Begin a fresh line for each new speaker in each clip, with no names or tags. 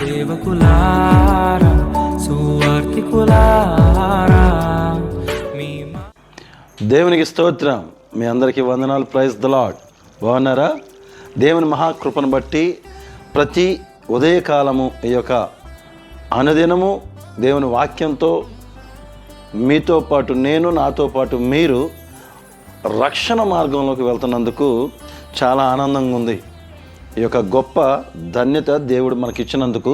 సేవకులారా సువార్తికులారా
దేవునికి స్తోత్రం. మీ అందరికీ వందనాలు. Praise the lord. బాగున్నారా? దేవుని మహాకృపను బట్టి ప్రతి ఉదయకాలము ఈ యొక్క అనుదినము దేవుని వాక్యంతో మీతో పాటు నేను, నాతో పాటు మీరు రక్షణ మార్గంలోకి వెళ్తున్నందుకు చాలా ఆనందంగా ఉంది. ఈ యొక్క గొప్ప ధన్యత దేవుడు మనకిచ్చినందుకు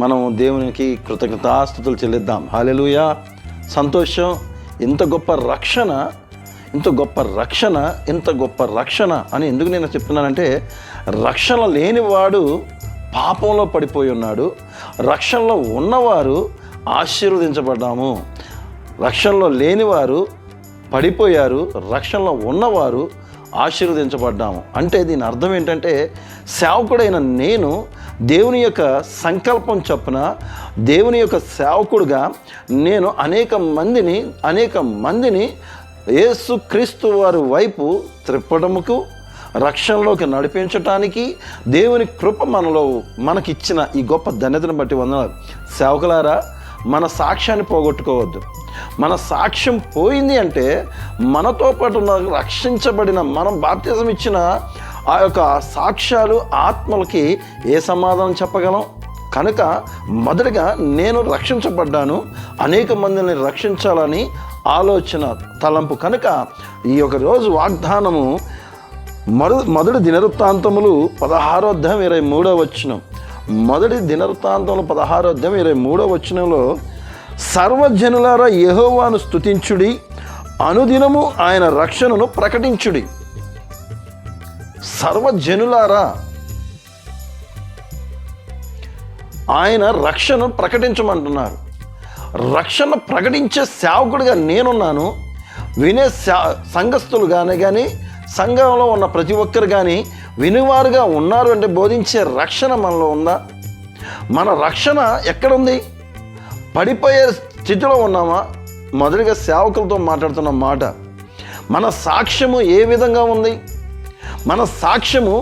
మనం దేవునికి కృతజ్ఞతాస్తుతులు చెల్లిద్దాం. హల్లెలూయా. సంతోషం. ఇంత గొప్ప రక్షణ అని ఎందుకు నేను చెప్తున్నానంటే, రక్షణ లేనివాడు పాపంలో పడిపోయి ఉన్నాడు. రక్షణలో ఉన్నవారు ఆశీర్వదించబడ్డాము. రక్షణలో లేనివారు పడిపోయారు, రక్షణలో ఉన్నవారు ఆశీర్వదించబడ్డాము. అంటే దీని అర్థం ఏంటంటే, సేవకుడైన నేను దేవుని యొక్క సంకల్పం చొప్పున దేవుని యొక్క సేవకుడుగా నేను అనేక మందిని యేసుక్రీస్తు వారి వైపు త్రిప్పడముకు, రక్షణలోకి నడిపించటానికి దేవుని కృప మనకిచ్చిన ఈ గొప్ప ధన్యతను బట్టి వందనాలు. సేవకులారా, మన సాక్ష్యాన్ని పోగొట్టుకోవద్దు. మన సాక్ష్యం పోయింది అంటే మనతో పాటు రక్షించబడిన, మనం బాప్తిజం ఇచ్చిన ఆ యొక్క సాక్ష్యాలు ఆత్మలకి ఏ సమాధానం చెప్పగలం? కనుక మొదటిగా నేను రక్షించబడ్డాను, అనేక మందిని రక్షించాలని ఆలోచన, తలంపు. కనుక ఈ యొక్క రోజు వాగ్దానము మొదటి దినవృత్తాంతములు 16వ అధ్యాయం 23వ వచనం. మొదటి దినవృత్తాంతములు 16వ అధ్యాయం 23వ వచనంలో, సర్వజనులారా యెహోవాను స్తుతించుడి, అనుదినము ఆయన రక్షణను ప్రకటించుడి. సర్వజనులారా ఆయన రక్షణను ప్రకటించమంటున్నారు. రక్షణ ప్రకటించే సేవకుడిగా నేనున్నాను. వినే సంఘస్థులు కానీ సంఘంలో ఉన్న ప్రతి ఒక్కరు కానీ వినివారుగా ఉన్నారు అంటే బోధించే రక్షణ మనలో ఉందా? మన రక్షణ ఎక్కడుంది? పడిపోయే స్థితిలో ఉన్నామా? మొదటిగా సేవకులతో మాట్లాడుతున్న మాట, మన సాక్ష్యము ఏ విధంగా ఉంది? మన సాక్ష్యము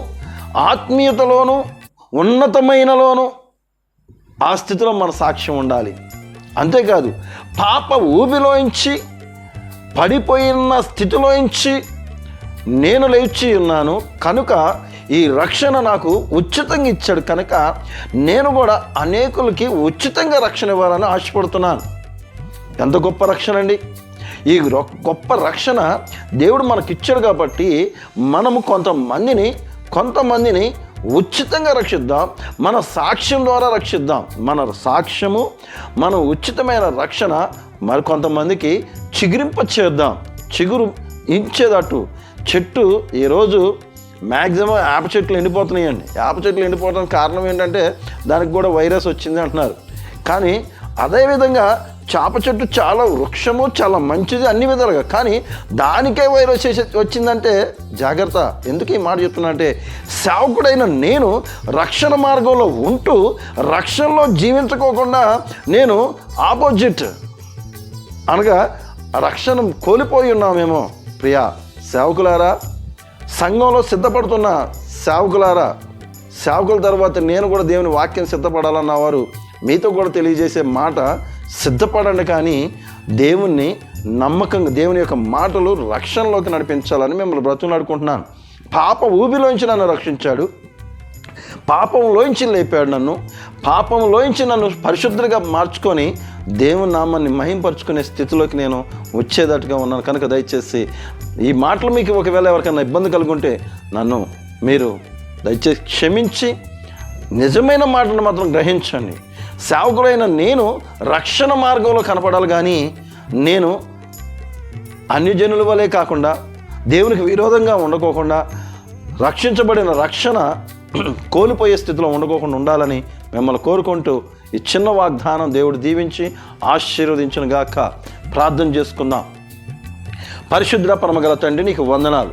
ఆత్మీయతలోను ఉన్నతమైనలోను ఆ స్థితిలో మన సాక్ష్యం ఉండాలి. అంతేకాదు, పాప ఊబిలోంచి, పడిపోయిన స్థితిలోంచి నేను లేచి ఉన్నాను కనుక ఈ రక్షణ నాకు ఉచితంగా ఇచ్చాడు కనుక నేను కూడా అనేకులకి ఉచితంగా రక్షణ ఇవ్వాలని ఆశపడుతున్నాను. ఎంత గొప్ప రక్షణ అండి! ఈ గొప్ప రక్షణ దేవుడు మనకిచ్చాడు కాబట్టి మనము కొంతమందిని ఉచితంగా రక్షిద్దాం. మన సాక్ష్యం ద్వారా రక్షిద్దాం. మన సాక్ష్యము, మన ఉచితమైన రక్షణ మరికొంతమందికి చేద్దాం. చిగురు ఇంచేదట్టు చెట్టు ఈరోజు మ్యాక్సిమం వేప చెట్లు ఎండిపోతున్నాయండి. వేప చెట్లు ఎండిపోవడానికి కారణం ఏంటంటే దానికి కూడా వైరస్ వచ్చింది అంటున్నారు. కానీ అదేవిధంగా చాప చెట్టు చాలా వృక్షము, చాలా మంచిది అన్ని విధాలుగా, కానీ దానికే వైరస్ వచ్చిందంటే జాగ్రత్త. ఎందుకు ఈ మాట చెప్తున్నా అంటే, సేవకుడైన నేను రక్షణ మార్గంలో ఉంటూ రక్షణలో జీవించుకోకుండా నేను ఆపోజిట్ అనగా రక్షణ కోల్పోయి ఉన్నామేమో. ప్రియా సేవకులారా, సంఘంలో సిద్ధపడుతున్న సేవకుల తర్వాత నేను కూడా దేవుని వాక్యం సిద్ధపడాలన్న వారు మీతో కూడా తెలియజేసే మాట, సిద్ధపడండి. కానీ దేవుని నమ్మకంగా, దేవుని యొక్క మాటలు రక్షణలోకి నడిపించాలని మిమ్మల్ని బ్రతుకులాడుకుంటున్నాను. పాప ఊబిలోంచి నన్ను రక్షించాడు, పాపంలోంచి లేపాడు నన్ను, పాపంలోంచి నన్ను పరిశుద్ధంగా మార్చుకొని దేవుని నామాన్ని మహింపరుచుకునే స్థితిలోకి నేను వచ్చేటట్టుగా ఉన్నాను. కనుక దయచేసి ఈ మాటలు మీకు ఒకవేళ ఎవరికైనా ఇబ్బంది కలుగుంటే నన్ను మీరు దయచేసి క్షమించి నిజమైన మాటను మాత్రం గ్రహించండి. సేవకుడైన నేను రక్షణ మార్గంలో కనపడాలి, కానీ నేను అన్యజనుల వలె కాకుండా, దేవునికి విరోధంగా ఉండకోకుండా, రక్షించబడిన రక్షణ కోల్పోయే స్థితిలో ఉండకోకుండా ఉండాలని మిమ్మల్ని కోరుకుంటూ ఈ చిన్న వాగ్దానం దేవుడు దీవించి ఆశీర్వదించును గాక. ప్రార్థన చేసుకుందాం. పరిశుద్ధ పరమగల తండ్రి, నీకు వందనాలు.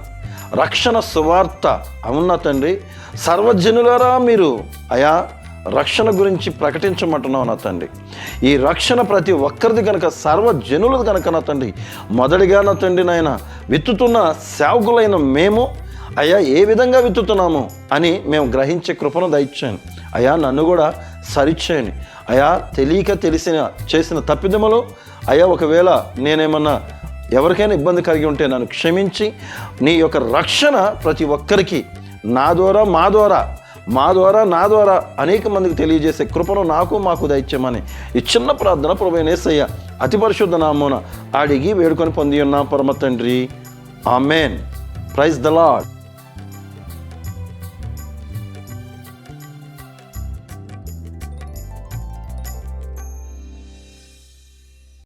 రక్షణ సువార్త అవునా తండ్రి, సర్వజనులారా మీరు అయా రక్షణ గురించి ప్రకటించమంటున్నావు నా తండ్రి. ఈ రక్షణ ప్రతి ఒక్కరిది కనుక, సర్వజనులది కనుక నా తండ్రి, మొదటిగా నా తండ్రి నాయన విత్తుతున్న సేవకులైన మేము అయ్యా ఏ విధంగా విత్తుతున్నాము అని మేము గ్రహించే కృపను దయచేయండి. అయ్యా నన్ను కూడా సరిచేయండి. అయ్యా తెలియక చేసిన తప్పిదములు అయ్యా ఒకవేళ నేనేమన్నా ఎవరికైనా ఇబ్బంది కలిగి ఉంటే నన్ను క్షమించి నీ యొక్క రక్షణ ప్రతి ఒక్కరికి నా ద్వారా నా ద్వారా అనేక మందికి తెలియజేసే కృపను మాకు దయచేయమని ఈ చిన్న ప్రార్థన ప్రభువైన యేసయ్య అతి పరిశుద్ధ నామమున అడిగి వేడుకొని పొంది ఉన్నాం పరమ తండ్రి. ఆమేన్. Praise the lord.